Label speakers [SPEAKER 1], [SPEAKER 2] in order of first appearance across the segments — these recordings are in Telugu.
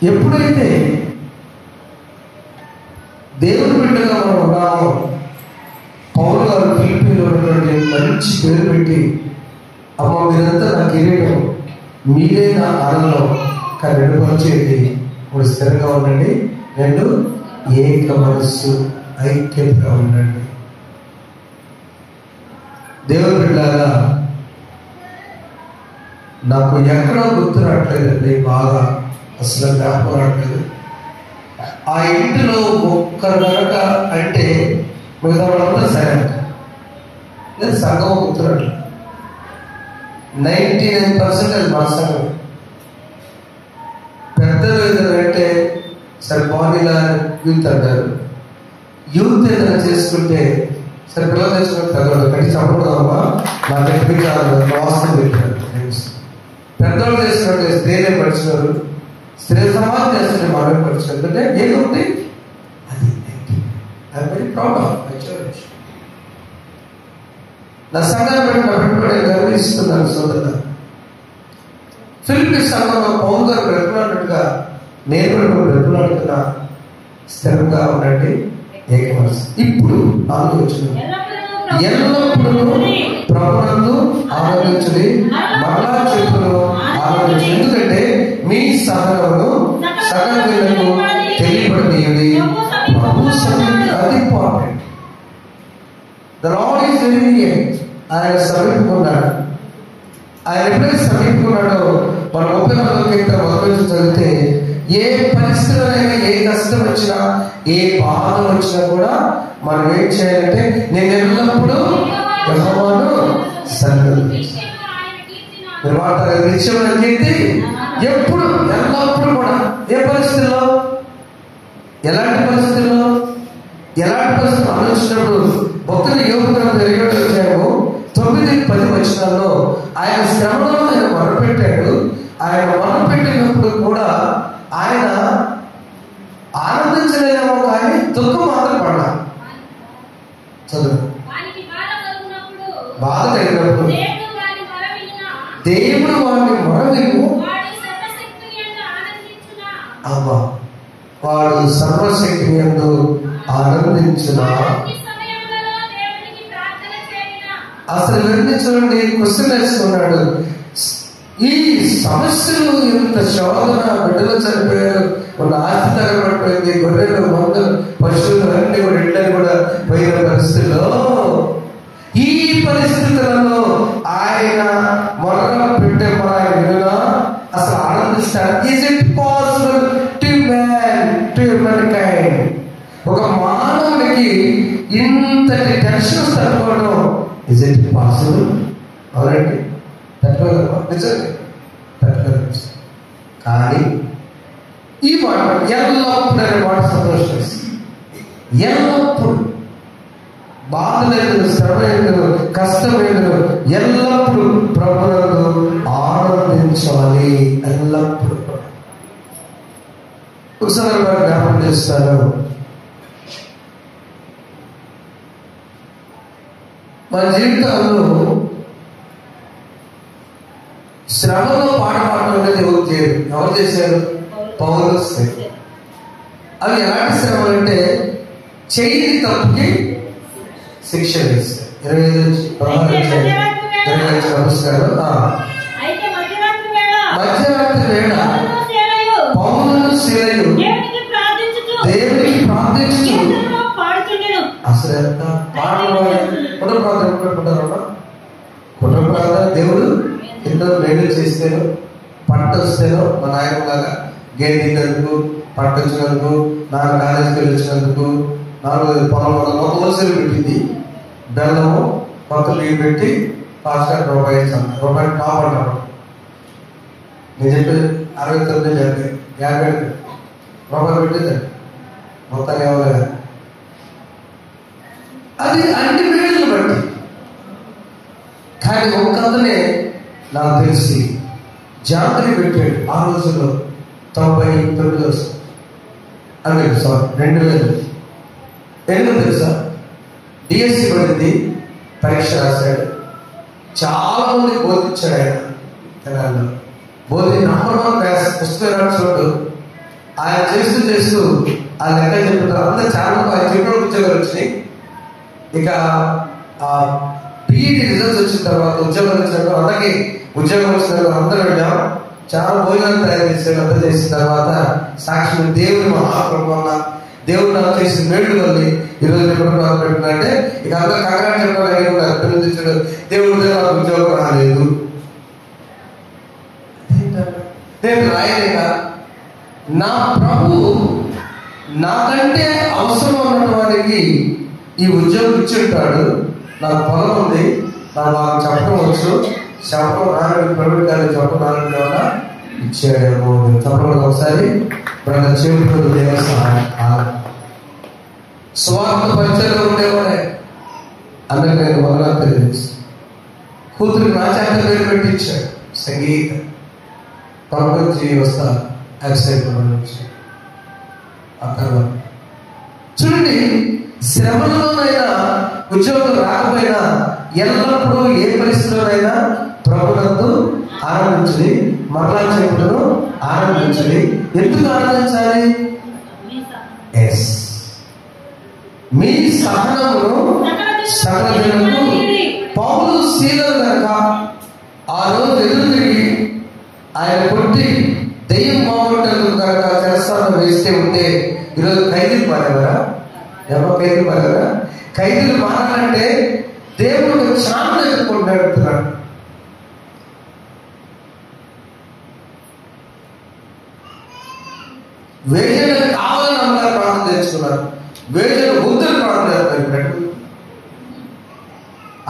[SPEAKER 1] ఎప్పుడైతే దేవుని బిడ్డగా మనం ఉన్నామో, పౌలు గారు ఫిలిప్పీలో ఉన్నటువంటి మంచి పేరు పెట్టి, అమ్మ మీరంతా నా కిరీటం, మీరే నా ఆనందం, కానీ రెండు పనిచేయండి, ఇప్పుడు స్థిరంగా ఉండండి, రెండు ఏక మనస్సు ఐక్యతగా ఉండండి. దేవుని బిడ్డగా నాకు ఎక్కడో గుర్తు రావట్లేదండి, బాగా అసలు జ్ఞాపకం రావట్లేదు. ఆ ఇంటిలో ఒక్కరు కనుక అంటే మిగతా వాళ్ళంతా సరే లేదు, సంఘం గుర్తున్నట్లు 99% మా సంఘం. పెద్దలు ఏదైనా అంటే సరే బాడీలా యూత్ అంటారు, యూత్ ఏదైనా చేసుకుంటే సరే పిల్లలు చేసుకుంటే పెద్దవాళ్ళు కట్టి చంపడదామా నా దగ్గర వాస్తవం పెట్టారు. పెద్దవాళ్ళు చేసుకుంటే స్త్రీలే పరిచినారు, స్త్రీ సమాజం చేస్తుంటే మానవ పరిచినారు అంటే ఏముంది. అది very proud of my church. నా సంఘాన్ని బట్టి నా పెట్టుబడి గర్విస్తున్నాను సోదరులు. ఫిలిప్పీ సంఘంలో పౌలు గారు బ్రతుకున్నట్టుగా నేను బ్రతుకున్నట్టుగా స్థిరంగా ఉండండి, ఏక మనసు. ఇప్పుడు ఆలోచించు, ఎల్లప్పుడూ ప్రభువునందు ఆలోచించుడి, మరలా చెప్పును ఆలోచించు, ఎందుకంటే మీ సహనమును సకల వీళ్ళకు తెలియబడనీయుడి. ప్రభు సమీపం, అది important. The lord is very near. ఆయన సమీపుకున్నాడు. ఆయన ఎప్పుడైతే సమీపుకున్నాడో మన 34 కీర్తన మొదటి చదివితే ఏ పరిస్థితులైనా, ఏ కష్టం వచ్చినా, ఏ బాధ వచ్చినా కూడా మనం ఏం చేయాలంటే నేను ఎల్లప్పుడూ యెహోవాను సన్నిధించాలి. మీరు మాట్లాడే నిత్యమైన కీర్తి ఎప్పుడు ఎల్లప్పుడు కూడా. ఏ పరిస్థితుల్లో, ఎలాంటి పరిస్థితుల్లో ఆలోచించినప్పుడు భక్తులు యోగులను జరిగేటో 9-10 వచనాల్లో ఆయన శ్రమలో ఆయన మొరపెట్టాడు. ఆయన మొరపెట్టినప్పుడు కూడా ఆయన ఆనందించలేమో కానీ దుఃఖం మాత్రం పడ్డా. చదువు, బాధ కలిగినప్పుడు దేవుడు వాడిని మొరవిను, అమ్మా వాడు సర్వశక్తి యందు ఆనందించునా. అసలు ఇవన్నీ చూడండి, క్వశ్చన్ వేసుకున్నాడు. ఈ సమస్యలు ఇంత శోధన, బిడ్డలు చనిపోయారు, మన ఆస్తి తగబడిపోయింది, గొర్రెలు మందలు పశువులు అన్ని కూడా ఇళ్ళని కూడా పోయిన పరిస్థితుల్లో, ఈ పరిస్థితులలో ఆయన మొదట పెట్టే ఆయన వినుగా అసలు ఆనందిస్తాడు. Is it possible to man, to humankind, ఒక మానవుడికి ఇంతటి టెన్షన్ తట్టుకోవడం ఈజ్ ఇట్ పాసిబుల్? అవునండి, తట్టుకోగలమా? నిజంగా తట్టుకోగలచ్చు. కానీ ఈ మాట ఎల్లప్పుడు అనే మాట సంతోషిస్తుంది. ఎల్లప్పుడు బాధ లేదు, శ్రమ లేదు, కష్టం లేదు, ఎల్లప్పుడు ప్రభువును ఆనందించాలి. ఎల్లప్పుడు ఒకసారి జ్ఞాపకం చేస్తాను. మన జీవితాల్లో శ్రమలో పాట పాడటం అనేది ఎవరు చేయరు. ఎవరు చేశారు? పౌలు. అవి ఎలాంటి శ్రమలు అంటే చెయ్యి తప్పుకి శిక్ష వేస్తారు. 25 నమస్కారం. మధ్యరాత్రి వేళ పౌలు శిలయు దేవునికి ప్రార్థించు. అసలు ఎంత కుటుంబ ప్రార్థన, కుటుంబ ప్రార్థన. దేవుడు ఎన్నో మేలు చేస్తేనో, పంట వస్తేనో, మా నాయనలాగా గేదె తిన్నందుకు, పంట వచ్చినందుకు, నాకు కాలేజీకి వెళ్ళి వచ్చినందుకు, 4 పొలం ఒక వలసలు పెట్టింది, బెల్లము కొత్త నీళ్ళు పెట్టి పాస్టర్ రూపాయి ఇచ్చాను. రూపాయి టాప్ అంటారు. నేను చెప్పేది 69, 50 రూపాయలు పెట్టిందండి మొత్తం ఇవ్వలేదు. అది అన్ని మేళ్ళు బట్టి కానీ ఒక్కనే నాకు తెలిసి జాతర పెట్టాడు ఆ రోజుల్లో 99 అంటే 2000 ఎందుకు తెలుసా? డిఎస్సి పడింది, పరీక్ష రాశాడు, చాలా మంది బోధించాడు ఆయన తెలంగాణలో. నంబర్ 1 క్లాస్ పుస్తకం చూడు. ఆయన చేస్తూ ఆ లెక్క చెప్తారు. అందరూ చాలా ఆయన చెప్పిన ఉద్యోగాలు వచ్చినాయి. ఇక పిఈటి రిజల్ట్స్ వచ్చిన తర్వాత ఉద్యోగాలు వచ్చిన అందరికీ ఉద్యోగం వచ్చిన తర్వాత అందరూ వెళ్ళాం. చాలా భోజనాలు తయారు చేశారు. అంతా చేసిన తర్వాత సాక్షి దేవుని మహాప్రభు అన్న దేవుడు నాకు చేసిన మేళ్ళు వల్లి ఈరోజు ఎప్పుడు పెట్టినంటే ఇక అందరూ కంగారు చెప్పారు. దేవుడు నాకు ఉద్యోగం రాలేదు, నేను రాయలేదా? నా ప్రభు నాకంటే అవసరం ఉన్నటువంటి ఈ ఉద్యోగం ఇచ్చింటాడు. నాకు పొలం ఉంది, నాకు చెప్పడం వచ్చు, చెప్పడం రాని ప్రైవేట్ కాలేజ్ చెప్పడం రాని వల్ల ఇచ్చాడేమో. చెప్పడం ఒకసారి బ్రదర్ చెవుడు దేవస్థానం స్వార్థ పరిచయంలో ఉండేవాడే. అందుకే నేను మొదలు తెలియజేసి కూతురికి నా చేత పేరు పెట్టించాడు. సంగీత పంపించి వస్తా యాక్సిడెంట్ అక్కడ చూడండి. శ్రమలోనైనా ఉద్యోగం రాకపోయినా ఎల్లప్పుడూ ఏ పరిస్థితిలోనైనా ప్రభునందు ఆనందించండి. మరలా చెప్పులను ఆనందించండి. ఎందుకు ఆనందించాలి? మీ సహనమును సకల జనులకు పౌలు శీలం కనుక ఆ రోజు ఎదురు తిరిగి ఆయన కొట్టి దెయ్యం బాగుంటుంది కనుక చేస్తాను వేస్తే ఉంటే ఈరోజు ఖైదీలు మారేవారా? ఎవరో ఖైదీలు మారేవారా? ఖైదీలు మారాలంటే దేవుడు క్షాంత ఎదుర్కొంటున్నాడు. వేజలు కావాలని అందరూ ప్రార్థన తెచ్చుకున్నారు. వేజలు బుద్ధులు ప్రార్థన చేస్తారు.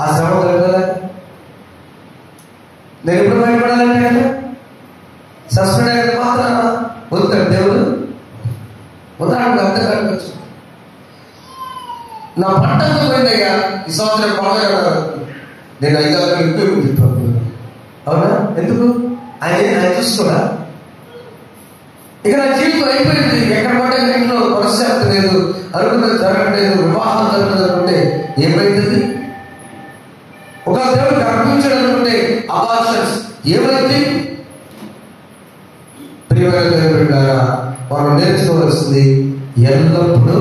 [SPEAKER 1] ఆ శ్రమ కదా నేను ఎప్పుడు బయటపడాలంటే సస్పెండ్ అయితే మాత్రం వద్దాడు దేవుడు. ఉదాహరణకు అర్థం కట్టచ్చు. నా పంటకు పోయిందయ్యా ఈ సంవత్సరం బాగా నేను 5 ఎక్కువ చెప్పాను. అవునా? ఎందుకు? ఆయన చూసుకోరా? ఇక నా జీవితం అయిపోయింది. ఎక్కడ పడ్డా ఇంట్లో మనశ్శాంతి లేదు, అనుకున్నది జరగట్లేదు, వివాహం జరగదంటే ఏమైతుంది? ఒక దేవుడు గర్భించడం అనుకుంటే అబార్షన్స్ ఏమైంది? ప్రియమైన దేవుడా, మనం నేర్చుకోవాల్సింది ఎల్లప్పుడూ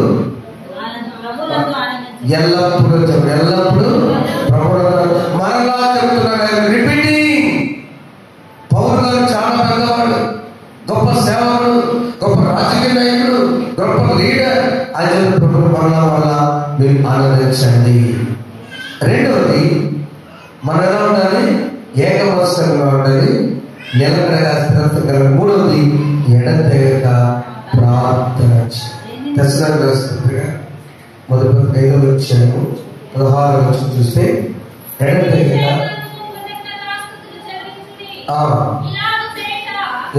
[SPEAKER 1] మరలా చెబుతున్నాడు. రిపీటింగ్. పౌలు గారు చాలా పెద్దవాడు, గొప్ప సేవకుడు, గొప్ప రాజకీయ నాయకుడు, గొప్ప లీడర్. అది ప్రభుత్వ మరలా వల్ల మీరు ఆనందించండి. రెండవది, మనం ఎలా ఉండాలి? ఏకమనస్కంగా ఉండాలి, నిలకడగా స్థిరత్వం కలిగి. మూడవది, ఎడతెగక ప్రార్థన చేయాలి. మొదటి 5వ అధ్యాయము 16వ వచనం చూస్తే ఎడతెగక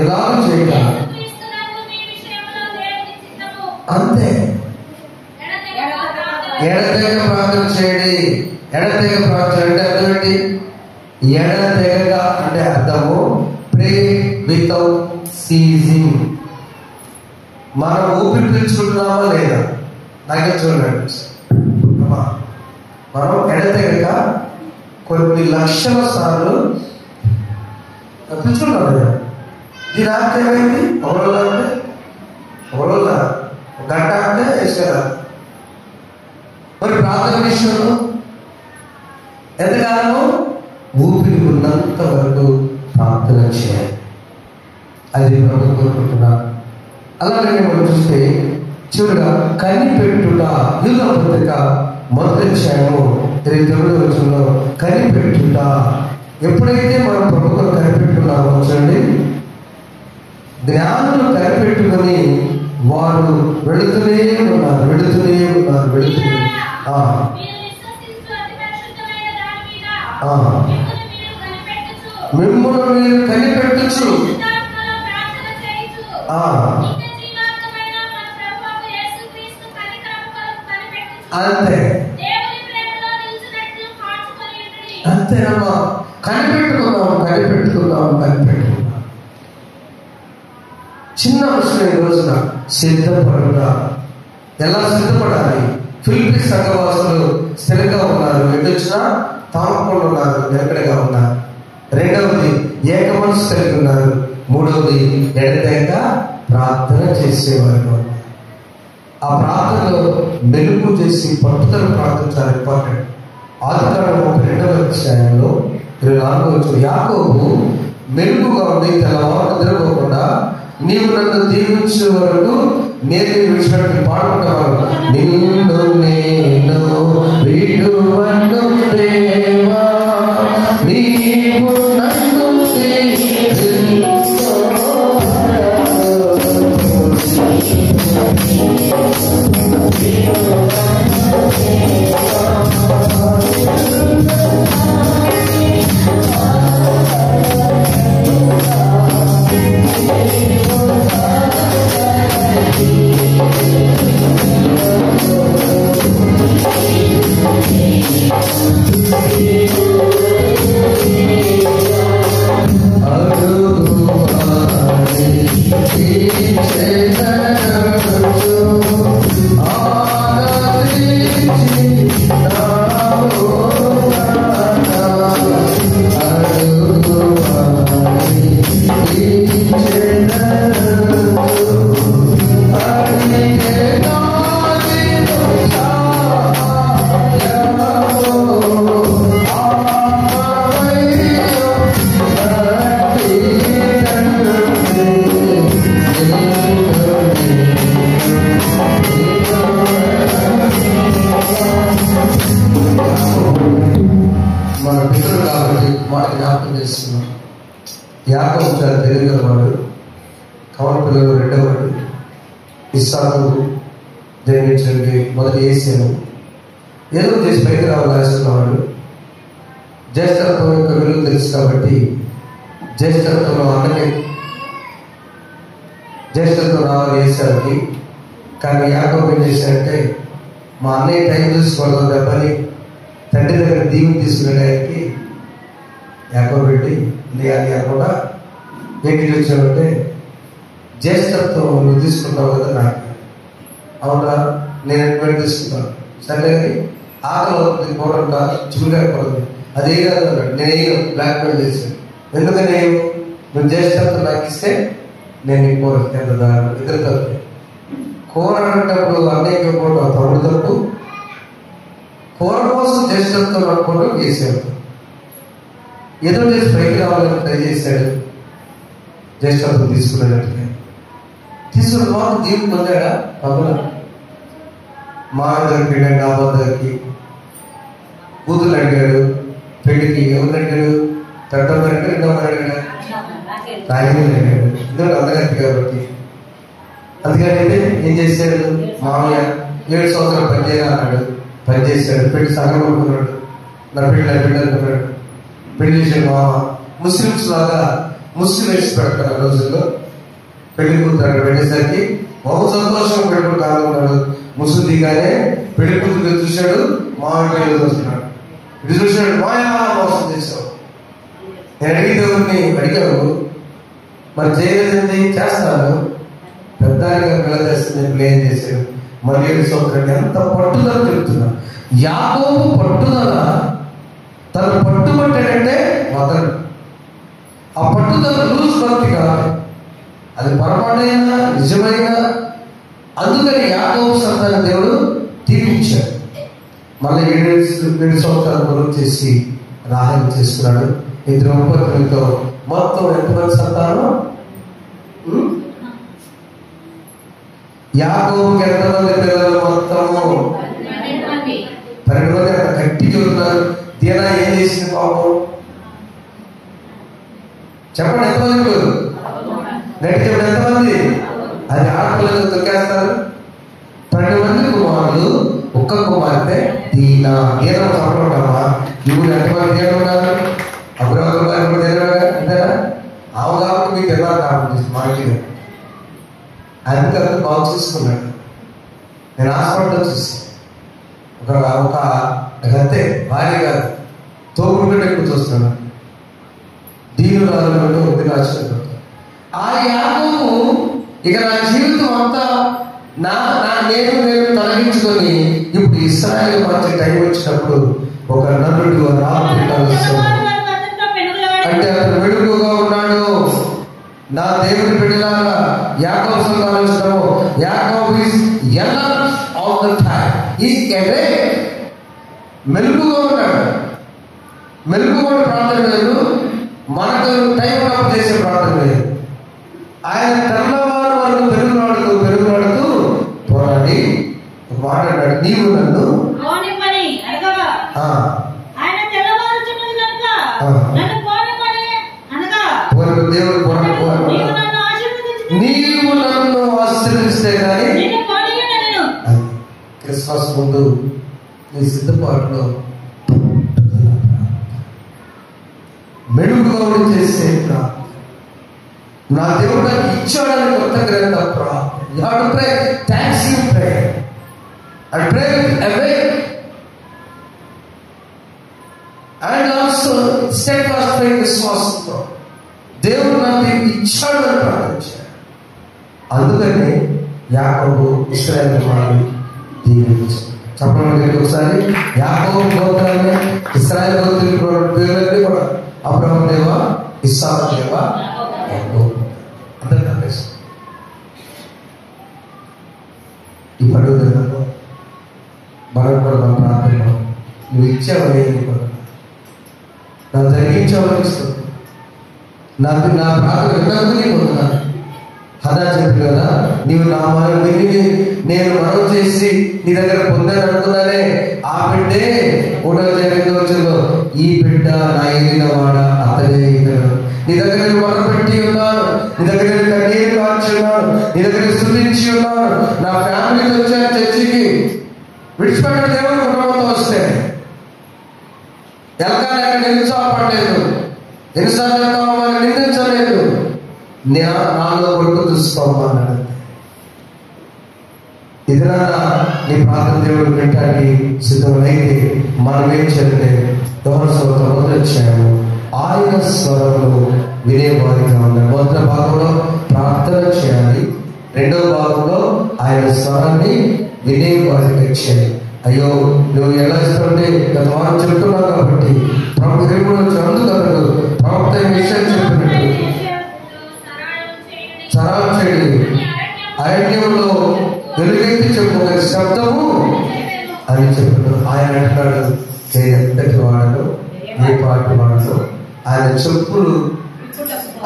[SPEAKER 1] ఇలాగ చేయక అంతే. ఎడతెగ ప్రార్థన చేయండి. ఎడతెగ ప్రార్థన అంటే అర్థం ఏంటి? ఎడతెగ అంటే అర్థము ప్రే వితౌట్ సీజింగ్. మనం ఊపిరి పీల్చుకుంటున్నామా లేదా? నాకే చూడండి, మనం ఎడతెగక కొన్ని లక్షల సార్లు పీల్చుకున్నాం లేదా? దీని అర్థం ఏమైంది? ఒకరోజు అంటే ఒకరోజు, ఒక గంట అంటే వేసుకెళ్ళా. మరి ప్రార్థన విషయంలో ఎంతకాలము? ఊపిరి ఉన్నంత వరకు ప్రార్థన చేయాలి. అది ప్రభుత్వం కోరుకుంటున్నా. అలాగే మనం చూస్తే చివరిగా కనిపెట్టుట. యూదా పత్రిక మొదటి అధ్యాయము 9వ వచనంలో కనిపెట్టుట. ఎప్పుడైతే మనం ప్రభుత్వం కనిపెట్టుకున్నామో చూడండి, జ్ఞానులు కనిపెట్టుకొని వారు వెళుతూనే ఉన్నారు. మిమ్మల్ని మీరు కనిపెట్టచ్చు. అంతే అంతే. అంతేనమ్మా, కనిపెట్టుకున్నాం. చిన్న విషయం ఈ రోజున సిద్ధపడుగా. ఎలా సిద్ధపడాలి? ఫిలిప్పీ సంఘవాసులు స్థిరంగా ఉన్నారు, ఎన్నొచ్చినా తామకుండా ఉన్నారు, నిలకడగా ఉన్నారు. రెండవది ఏక మనసు కలిగి ఉన్నారు. మూడవది ఎడతెగక ప్రార్థన చేసేవారు. ఆ ప్రార్థనలో మెలుగు చేసి పట్టుదల ప్రార్థన చాలా ఇంపార్టెంట్. ఆదికాండం 32వ అధ్యాయంలో 24వ యాకోబు మెలుగుగా ఉండి తెల్లవారు నిద్రపోకుండా నీవు నన్ను దీవించే వరకు నేను విడిచిపెట్టి పాడుకుంటాను. నిన్ను నేను విడువను దేవా, నీవు నన్ను యాకోబు చాలా తెలియగల వాడు. కవల పిల్లలు రెండవవాడు. ఇస్సాకు జన్మించడానికి మొదటి ఏసేను. ఏదో చేసి పైకి రావాల్సినవాడు. జ్యేష్ఠత్వం యొక్క విలువ తెలుసు కాబట్టి జ్యేష్ఠత్వంలో అన్నకి జ్యేష్ఠత్వం రావాలి వేసానికి. కానీ యాకోబు ఏం చేశాడంటే, మా అన్నయ్య టైం చూసుకోవడం దెబ్బని తండ్రి దగ్గర దీవుని తీసుకునేటానికి యాకోబు పెట్టి లేని కూడా ఏంటి వచ్చామంటే, జ్యేష్ఠత్వం నువ్వు తీసుకుంటావు కదా నాకు, అవునా నేను ఎటువంటి తీసుకుంటాను సరే కానీ ఆకలి పోవడం చురుగా పడుతుంది. అదే కాదు అన్నాడు. నేను బ్లాక్ మెయిల్ చేశాను. ఎందుకని నువ్వు జ్యేష్ఠత్వం నాకు ఇస్తే నేను నీకు కూర ఎంత ఇద్దరు తప్పు. కూర అనేటప్పుడు అన్నయ్య కూడా తమ్ముడు తప్పు. కూర కోసం జ్యేష్ఠత్వం అనుకోవడం చేశాడు. ఏదో చేసి పైకి రావాలని ట్రై చేశాడు. జ్యేష్ఠత్వం తీసుకున్నట్టుగా తీసుకున్న తర్వాత దీనికి పొందాడా పదవులు. మా దగ్గరికి వెళ్ళాడు, ఆ దగ్గరికి కూతురు అడిగాడు. పెళ్లికి ఎవరు అడిగాడు? తట్టమ్మ అడిగాడు, రెండమ్మ అడిగాడు, రాజకీయ అడిగాడు. ఇద్దరు అందగత్తి కాబట్టి అందుకని ఏం చేశాడు? మామయ్య 7 సంవత్సరాలు పనిచేయాలి అన్నాడు. పనిచేశాడు. పెళ్లి సగం అనుకున్నాడు. నా పెళ్లి అనుకున్నాడు. పెళ్లి చేశాడు మామ. ముస్లిమ్స్ లాగా ముస్లిం వేసి పెడతారు ఆ రోజుల్లో. పెళ్లి కూతురు అక్కడ పెట్టేసరికి బహు సంతోషంగా పెళ్ళికూతురు కానుకున్నాడు. ముస్లిం దిగానే పెళ్లి కూతురు చూశాడు, మామయ్య చూస్తున్నాడు. ఇది చూశాడు, మాయా మోసం చేశావు. నేను అడిగితే అడిగావు, మరి చేయలేదండి, చేస్తాను. పెద్దగా పిల్ల చేస్తుంది, ప్లేన్ చేశాడు. మరి 7 సంవత్సరాలు ఎంత పట్టుదల చెప్తున్నా. యాకోబు పట్టుదల, తను పట్టుబట్టాడంటే వదలడు. ఆ పట్టుదల లూజ్ భక్తి కాదు, అది పొరపాటైన నిజమైన. అందుకని యాకోబు సంతాన దేవుడు తీర్పించాడు. మళ్ళీ 7 సంవత్సరాలు పొరుగు చేసి రాహేలు చేసుకున్నాడు. 39తో మొత్తం ఎంతమంది సంతానం? యాకోబుకి ఎంతమంది పిల్లలు? మొత్తము 12 మంది. అక్కడ గట్టి చూస్తున్నారు. దీనా ఏం చేసింది పాపం? చెప్పండి, ఎంతమంది పిల్లలు? గట్టి చెప్పండి, ఎంతమంది? అది ఆడపిల్లలు తొక్కేస్తారు. 12 మంది కుమారులు, ఒక్క కుమార్తె దీనా. దీనం చెప్పడమ్మా, ఇప్పుడు ఎంతమంది దీనం ఉన్నారు? అబ్రాహం గారు కూడా అంతేనా? ఆవు కాబట్టి మీకు ఎలా కావాలి మాకి అందుకే బాగు చేసుకున్నాడు. నేను హాస్పిటల్ చూసి ఒక అంతే భార్య కాదు, తోపుడు కంటే ఎక్కువ దీనురాలను వినాశనం. ఆ యాకోబు ఇక నా జీవితం అంతా నేను తొలగించుకొని ఇప్పుడు ఇశ్రాయేలు మధ్య టైం వచ్చినప్పుడు ఒక నరుడు రాత్రి అంటే అతను వెలుగుగా ఉన్నాడు. నా దేవుని బిడ్డలారా, యాకోబు సంఘాలు యాకోబు is young all the time. Is away, మెలుగుగా ఉన్నాడు. మెలుగుగా ప్రార్థన లేదు, మనకు టైం ఉన్నప్పుడు చేసే ప్రార్థన లేదు. ఆయన తెల్లవారు వరకు పెరుగులాడుతూ పోరాడి మాట్లాడాడు, నీవు నన్ను దేవుడు నీవు నన్ను ఆశీర్వదిస్తే కానీ క్రిస్మస్ ముందు నీ సిద్ధపాటులో మెడుగుగా చేసే నా దేవుడు నాకు ఇచ్చాడని కొత్త గ్రంథం thanks you pray and pray away and also steadfast faith విశ్వాసంతో దేవుడు నాకు ఇచ్చాడు అని ప్రార్థించాడు. అందుకని యాకోబు ఇశ్రాయేలు వారిని దీవించాడు. చెప్పండి ఒకసారి, యాకోబు గోత్రాన్ని ఇశ్రాయేలు గోత్రం పేర్లన్నీ కూడా అబ్రహాము దేవా, ఇస్సాకు దేవా, యాకోబు అందరూ కలిసి ఈ పండుగ దినంలో మనం కూడా మన ప్రార్థనలో నువ్వు ఇచ్చావని నా జరిగించావని ఇస్తుంది. నా ప్రార్థన విన్నందుకు నీకు వందనాలు. హదా చెప్పి కదా, నీవు నా మనం విని నేను మనం చేసి నీ దగ్గర పొందాను అనుకున్నానే, ఆ బిడ్డే 1:2 రోజుల్లో ఈ బిడ్డ నా ఎదిగిన వాడ అతనే ఇతడు. నీ దగ్గర నేను మొదలుపెట్టి ఉన్నాను, నీ దగ్గర నేను కన్నీరు కాల్చి ఉన్నాను, నీ దగ్గర స్తుతించి ఉన్నాను. నా ఫ్యామిలీతో వచ్చాను చర్చికి, విడిచిపెట్టిన దేవుడు కుటుంబంతో వస్తే ఎల్కాని అక్కడ నిలుచోపడలేదు, ఎన్నిసార్లు కావాలని నిందించలేదు, నాలో కొడుకు చూసుకోమన్నాడు. ఇదిరా నీ ప్రార్థన దేవుడు వినటానికి సిద్ధమైతే మనం ఏం చేస్తే దోహరస్వరం మొదలొచ్చాము. ఆయన స్వరంలో వినేవారిగా ఉండాలి. మొదటి భాగంలో ప్రార్థన చేయాలి, రెండవ భాగంలో ఆయన స్వరాన్ని వినేవారిగా చేయాలి. అయ్యో నువ్వు ఎలా ఇస్తుంటే గత వారం చెప్తున్నావు కాబట్టి ప్రభు దేవుడు అందుకన్నాడు, ప్రవక్త విషయం చెప్పినట్టు సరళం చేయండి, అరణ్యంలో వెలుగైతే చెప్పు శబ్దము అని చెప్పాడు. ఆయన అంటున్నాడు, నేను ఎంతటి వాడను, ఏ పాటి వాడను, ఆయన చెప్పులు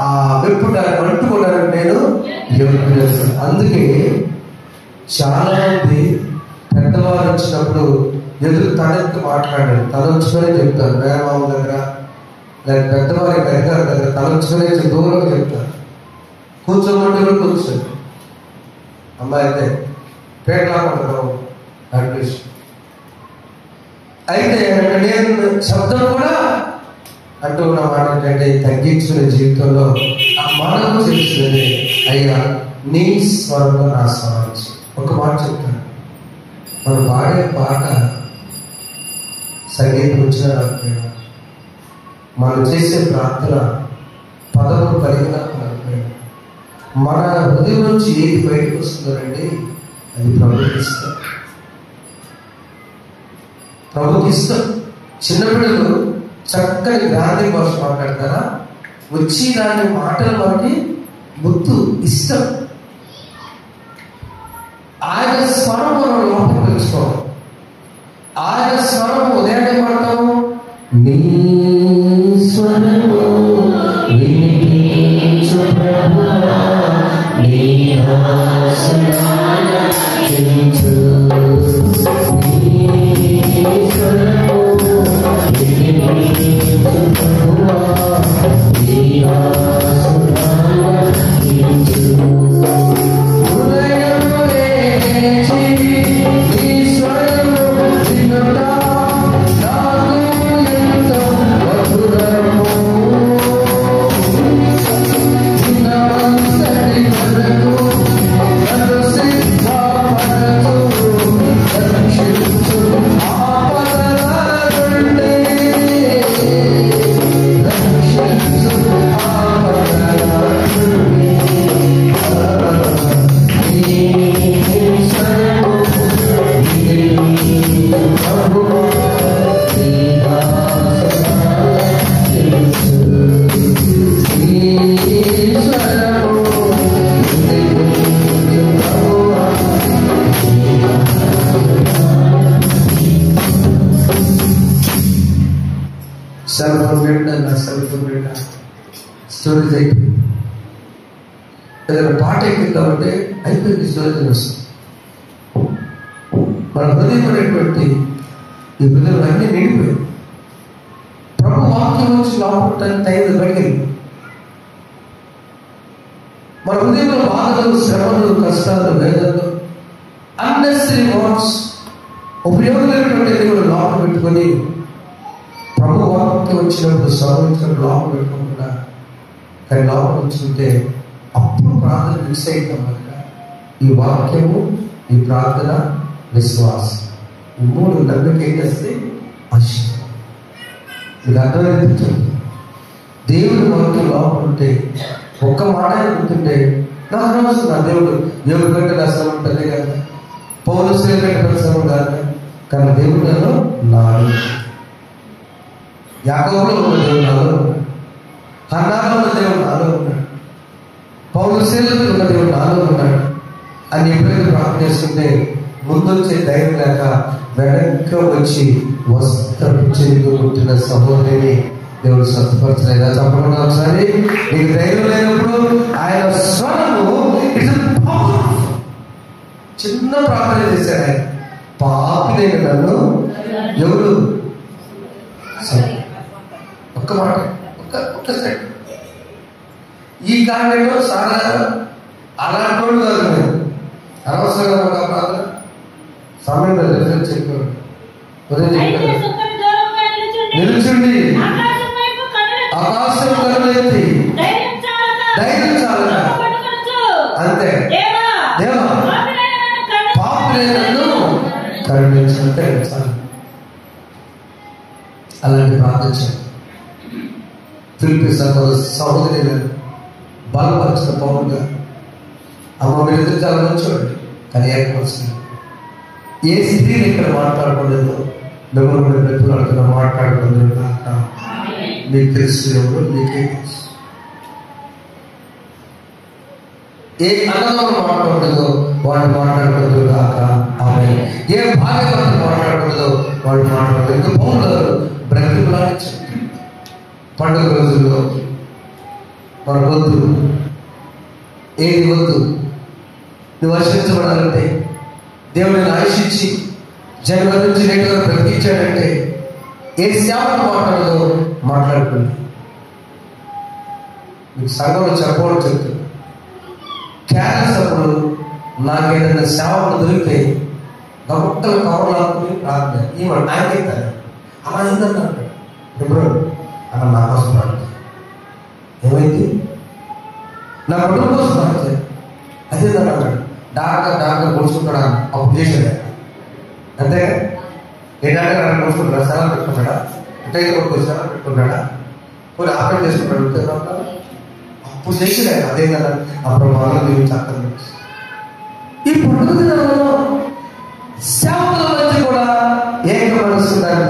[SPEAKER 1] ఆ వెప్పుటాన్ని అంటుకోవడానికి నేను యోగం చేస్తాను. అందుకే చాలా మంది పెద్దవారు వచ్చినప్పుడు ఎదురు తనెత్తి మాట్లాడారు, తలంచుకునే చెప్తారు. మేనమామ దగ్గర లేక పెద్దవారి దగ్గర తలంచుకునే దూరంగా చెప్తారు. కూర్చోమంటే కూర్చోండి, అమ్మాయి అయితే పేటలాడుతున్నావు అనిపిస్తుంది. అయితే నేను శబ్దం కూడా అంటూ ఉన్న మాట ఏంటంటే, తగ్గించుకునే జీవితంలో మనకు చేసినది అయ్యా నీ స్వరంలో నా స్వరం. ఒక మాట చెప్తాను, మనం పాడే పాట సంగీతం వచ్చిన రాకపోయినా, మనం చేసే ప్రార్థన పదము కలిగిన రాకపోయినా, మన హృదయం నుంచి ఏది బయటకు వస్తుందండి అది ప్రభుకి ఇష్టం. ప్రభుకి ఇష్టం. చిన్నపిల్లలు చక్కని గాంధీ భాష మాట్లాడతారా, వచ్చి దాని మాటలు మనకి ముద్దు ఇష్టం. ఆయన స్వరం మనం లోపల తెలుసుకోవాలి. ఆయన స్వరం ఉదయాన్నే పడతాము, నీ స్వరము వినిపించు ప్రభువా, నీ ఆశీర్వదించు, నీ స్వరము వినిపించు ప్రభువా, నీ ఆశీర్వదించు. ఈ స్వరము వినుట నాకు ఎంతో విన్నాను నా సెల్ ఫోన్ విన్నా స్టోరేజ్ అయిపోయింది. ఏదైనా పాట ఎక్కుతామంటే అయిపోయింది స్టోరేజ్ వస్తుంది. మన హృదయం అనేటువంటి ఈ హృదయం అన్నీ నిండిపోయింది. ప్రభు వాక్యం నుంచి లోపల టైం బయటికి మన హృదయంలో బాధలు, శ్రమలు, కష్టాలు, వేదనలు, అన్నెసరీ వాట్స్ ఉపయోగం లేనటువంటి కూడా లోపల పెట్టుకొని ప్రభు వాక్యం వచ్చినప్పుడు స్వరించినప్పుడు లోపల పెట్టుకోకుండా కానీ లోపల వచ్చుకుంటే అప్పుడు ప్రార్థన మిక్స్ అయిపోతాం కనుక ఈ వాక్యము, ఈ ప్రార్థన, విశ్వాసం ఈ మూడు నమ్మిక ఏం చేస్తే ఆశీర్వాదం. ఇది అర్థమైంది. దేవుడు మనకి లోపల ఉంటే ఒక్క మాట గుర్తుంటే నాకు అనవసరం. నా దేవుడు యోగు కంటే నా శ్రమ ఉంటుంది కదా, పౌరుషుల కంటే శ్రమ కాదు, కానీ దేవుడు నాలో నాడు, యాకోబులో ఉన్న దేవుడు నాలో ఉన్నాడు, హన్నాలో ఉన్న దేవుడు నాలో ఉన్నాడు, పౌరుషులకు ఉన్న దేవుడు నాలో ఉన్నాడు అని ఎప్పుడైతే ప్రార్థన చేస్తుంటే ముందొచ్చే ధైర్యం లేక వెనక వచ్చి వస్త్రపు చెంగు పుట్టిన సహోదరిని దేవుడు స్వస్థపరచలేదా? చెప్పకుండా ఒకసారి నీకు ధైర్యం లేనప్పుడు ఆయన స్వరము చిన్న ప్రార్థన చేశాడు. ఆయన పాపి లేని నన్ను ఎవరు ఒక్క మాట ఒక్క సెకండ్ ఈ కారణంలో సారా అలాంటి వాడు కాదు. నేను అనవసరంగా ఒక ప్రార్థన సమయంలో చెప్పాడు. నిలుచుండి ఆకాశం కనులెత్తి ధైర్యం చాలక అంతే దేవా పాపులను కరుణించినంతే చాలు. అలాంటి ప్రార్థించారు. ఫిలిప్పీ సహోదరి బలపరిచిన పౌరుగా అమ్మ మీరు చాలా మంచివాడు కానీ ఏర్పరుస్తుంది. ఏ స్త్రీని ఇక్కడ మాట్లాడుకోలేదు, మిమ్మల్ని పెట్టుకున్న మాట్లాడుకోలేదు కాక మీకు తెలుసు ఎవరు మీకే తెలుసు. ఏ అన్నదమ్ములు మాట్లాడకూడదో వాళ్ళు మాట్లాడకూడదు కాక ఆమె, ఏ భార్య భర్తలు మాట్లాడకూడదో వాళ్ళు మాట్లాడకూడదు. ఇంకా పౌరులు బ్రతికులాడించారు. పండుగ రోజుల్లో మన వద్దు, ఏది వద్దు, నువ్వు వర్షించబడాలంటే దేవుడిని ఆశించి జనవరి నుంచి నేటి వరకు బ్రతికించాడంటే ఏ సేవలు మాట్లాడదో మాట్లాడుతుంది. మీకు సంఘంలో చెప్పడం చెప్తుంది. క్యారెస్ అప్పుడు నాకు ఏదైనా సేవలు దొరికితే గొప్పలు కవర్లాడుకుని ప్రార్థన ఈ నాకెత్తాను అలా ఏంటన్నాడు ఎప్పుడు అలా నా కోసం ప్రార్థన ఏమైంది నా కుటుంబం కోసం ప్రార్థన అదే అన్నాడు. డాక్టర్ పోల్చుకుంటాడా అప్పుడు చేసాడు అంతే. ఏ డాక్టర్ అక్కడ పోల్చుకుంటాడా? సెలవు పెట్టుకున్నాడా? అంటే సెలవు పెట్టుకున్నాడా? కొన్ని ఆపరేట్ చేసుకున్నాడు అప్పుడు చేసాడు. అదే కదా అప్పుడు వాళ్ళు దీన్ని చక్కగా ఈ పండుగ దినాలలో సేవకుల మధ్య కూడా ఏక మనసున్నారు.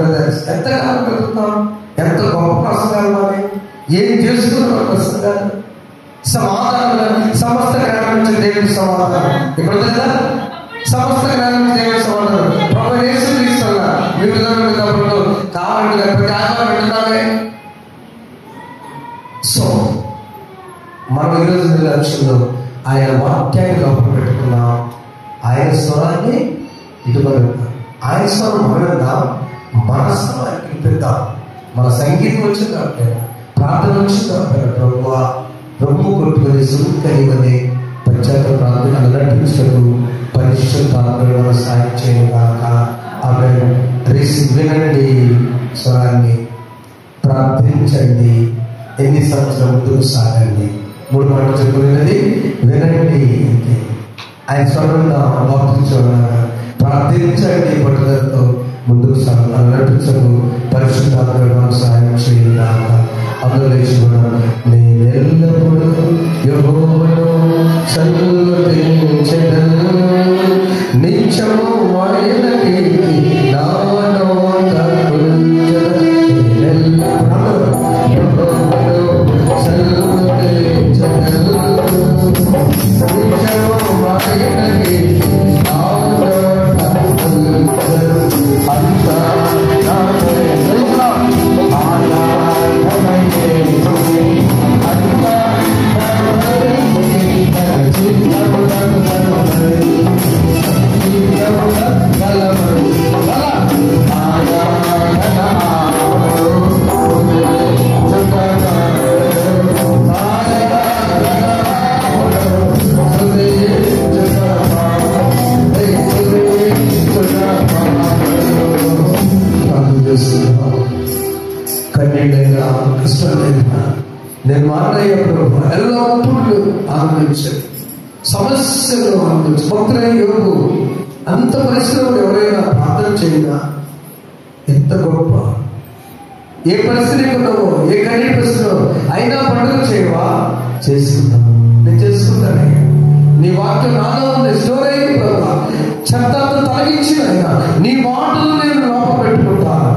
[SPEAKER 1] ఎంతకాలం పెరుగుతాం, ఎంత గొప్ప ప్రసంగాలు అని ఏం చేసుకున్న ప్రసంగాలు సమాధానం సమస్త జ్ఞానం నుంచి దేవుడి సమాధానం ఇప్పుడు కదా సమస్త జ్ఞానం నుంచి దేవుడి సమాధానం ప్రభు యేసు క్రీస్తున్న విడుదలప్పుడు కావాలంటే ప్రతి ఆత్మ పెట్టున్నామే. సో మనం ఈరోజు లక్ష్యంలో ఆయన వాక్యాన్ని లోపల పెట్టుకున్నాం. ఆయన స్వరాన్ని ఇటువైపు ఆయన స్వరం మనవిద్దాం, మన స్వరాన్ని వినిపిద్దాం. మన సంగీతం వచ్చింది కాబట్టి ప్రార్థన వచ్చింది కాబట్టి ప్రభు కొట్టుకుని సుఖనివని పంచాయతీ ప్రార్థన నటించదు పరిశుద్ధాత్మ సాయం చేయగాక. ఆమె వినండి, స్వరాన్ని ప్రార్థించండి, ఎన్ని సంవత్సరాల ముందుకు సాగండి. 3 మాటలు చెప్పుకునేది వినండి. ఆయన స్వరంగా వాక్తించడం ప్రార్థించండి, పట్టుదలతో ముందుకు సాగాలి. నటించదు పరిశుద్ధాత్మ సాయం చేయగాక. అందరూ నేను ఎల్లప్పుడూ యెహోవాను సన్నుతించెదను, నిత్యము ఆయన కీర్తి నా నోట ఉంచెదను. యెహోవాను సన్నుతించెదను, నిత్యము ఆయన కీర్తి నా నోట ఉంచెదను. అంతా నా ఆరాధన నేను మాట్లాడే ప్రభు ఎల్లప్పుడూ ఆనందించాను, సమస్యలు ఆనందించు. భక్తులైన యోగు అంత పరిస్థితుల్లో ఎవరైనా ప్రార్థన చేయగా ఎంత గొప్ప, ఏ పరిస్థితి ఉన్నావో, ఏ కనీ పరిస్థితిలో అయినా పండుగ చేయవా, చేసుకుంటాను, నేను చేసుకుంటానే. నీ వాక్యం నాలో ఉంది, స్టోర్ అయింది ప్రభా. చెత్తంతా తొలగించిన అయినా నీ మాటలు నేను లోపల పెట్టుకుంటాను.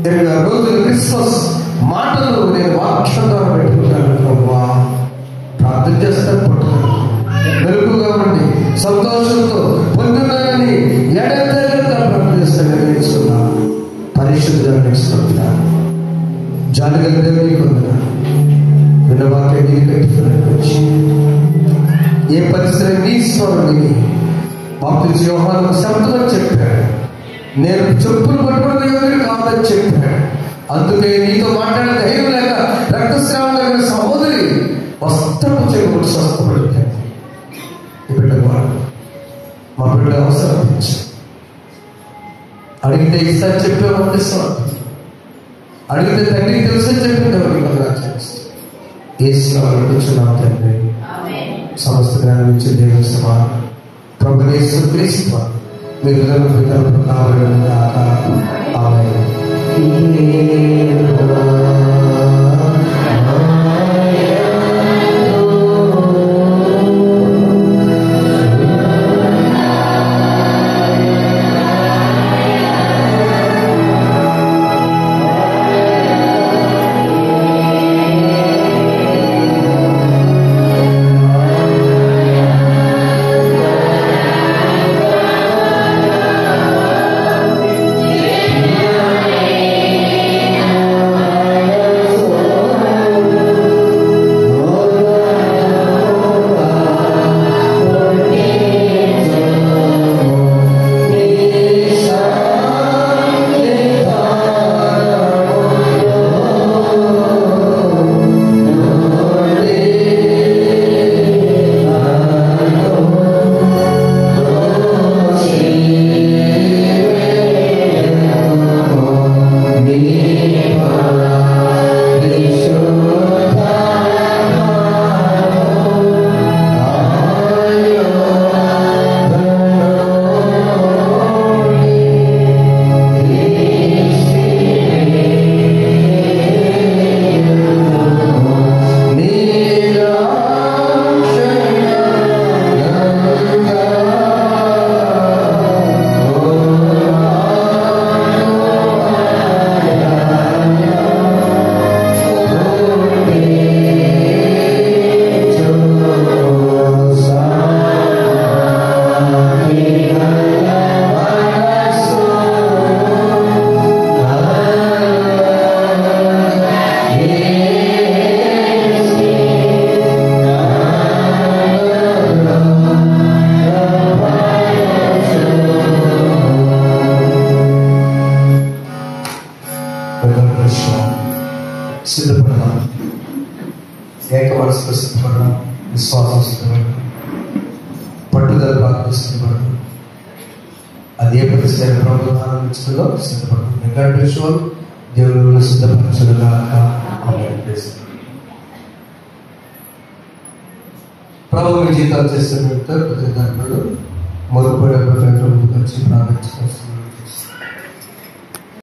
[SPEAKER 1] 20 రోజులు క్రిస్మస్ మాటలు నేను వాక్యం ద్వారా పెట్టుకుంటాను ప్రభా. ప్రార్థన చేస్తాను, పట్టుతాను, మెరుగుగా ఉండి సంతోషంతో పొందుతానని ఎడతెగక ప్రార్థన చేస్తాను. నేర్చుకున్నాను పరిశుద్ధంగా నేర్చుకుంటున్నాను. జాలిగా దేవునికి పొందుతాను. వినవాక్యం నీకు కట్టుకుని ఏ పరిస్థితి నీ స్వరాన్ని బాప్తిస్మ యోహాను శబ్దం చెప్పాడు. నేను చెప్పులు పట్టుకున్న యోగుని కాదని చెప్పాడు. అందుకే నీతో మాట్లాడే ధైర్యం లేక రక్తస్రావం లేక సహోదరి వస్త్రము చేయకుండా స్వస్థపడింది. ఈ బిడ్డ మా బిడ్డ అవసరం అడిగితే ఇస్తా చెప్పేవాడిని అడిగితే తండ్రికి తెలుసని చెప్పింది. ఏసునామమున తండ్రి సమస్త జ్ఞానం ఇచ్చే దేవుని సమానం ప్రభు యేసు క్రీస్తు మీరు కావాలని సిద్ధపడదాం. ఏక మనసుతో సిద్ధపడదాం. విశ్వాసం సిద్ధపడదాం. పట్టుదల బాగా సిద్ధపడదాం. అదే ప్రతిష్ట ప్రభుత్వం ఇస్తుందో సిద్ధపడదాం. ఎందుకంటే విషయం దేవుడు సిద్ధపరచగా ప్రభు మీ జీతాలు చేస్తున్న మొదలుపడే వచ్చి ప్రార్థించుకొస్తుంది.